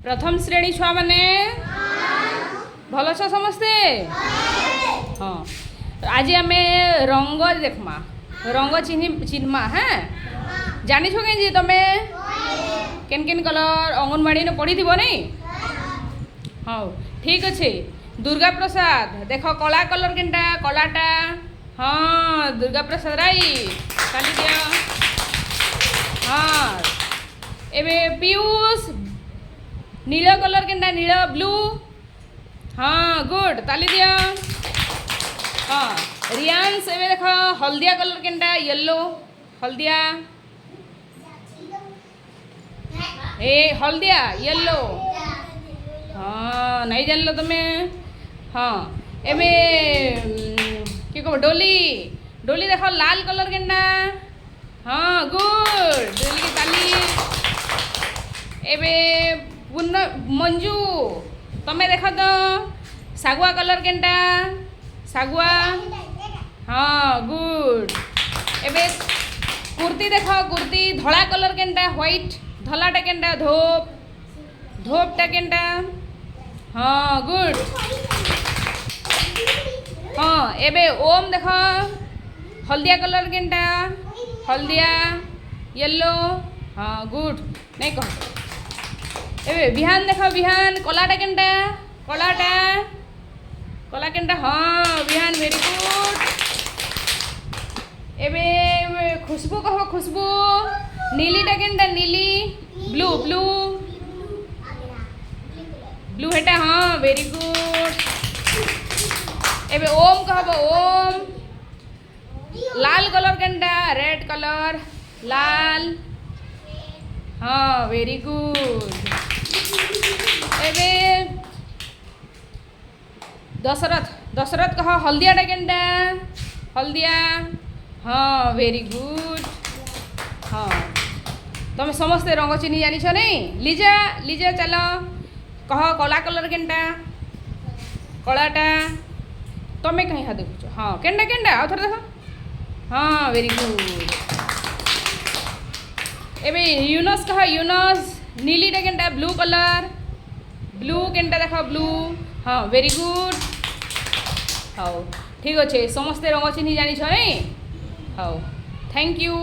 प्रथम श्रेणी छुआ मैंने भल छ समस्ते हाँ आज आम रंग देखमा रंग चिन्हमा हाँ जानी छो कहीं तुम केन केन कलर अंगनवाड़ी ने पढ़ी थी नहीं हाँ ठीक अच्छे दुर्गा प्रसाद देख कला कलर केनटा कलाटा हाँ दुर्गा प्रसाद राइट ताली दिया हाँ एबे पीयूष नील कलर केनटा नील ब्लू हाँ गुड ताली दिया हाँ रियांश एबे देख हल्दिया कलर केनटा येलो हल्दिया ए हल्दिया येलो हाँ नहीं जान लो तुम्हें हाँ एबे कि कह डोली डोली देख लाल कलर केनटा हाँ गुड डोली की ताली एबे पूर्ण मंजू तमें देख तो सागुआ कलर केनटा सागुआ हाँ गुड एबे कुर्ती देख कुर्ती धला कलर केनटा व्हाइट धलाटा केनटा धोप धोपटा केनटा हाँ गुड हाँ एबे ओम देख हल्दिया कलर केनटा हल्दिया येलो हाँ गुड नहीं कह एबे बिहान देख बिहान कलाटा केनटा कलाटा कला केनटा हाँ बिहान वेरी गुड एबे खुशबू कह खुशबू नीलीटा केनटा नीली ब्लू ब्लू ब्लू हेटा हाँ वेरी गुड एबे ओम कहब ओम लाल कलर केनटा रेड कलर लाल हाँ वेरी गुड एबे दशरथ दशरथ कह हल्दियाटा केनटा हल्दिया हाँ वेरी गुड हाँ तुम समस्ते रंग चिन्ह जानिछ नहीं लिजा लिजा चल कह कला कलर केनटा कलाटा तुम्हें कहीं हाँ देखुच हाँ केनटा केनटा आउ थोड़ा देख हाँ वेरी गुड एबे यूनस कह यूनस नीलीटा केनटा ब्लू कलर ब्लू केनटा देख ब्लू हाँ वेरी गुड हाँ ठीक अच्छे समस्ते रंग चिन्ह जानिछ नहीं हाँ थैंक यू।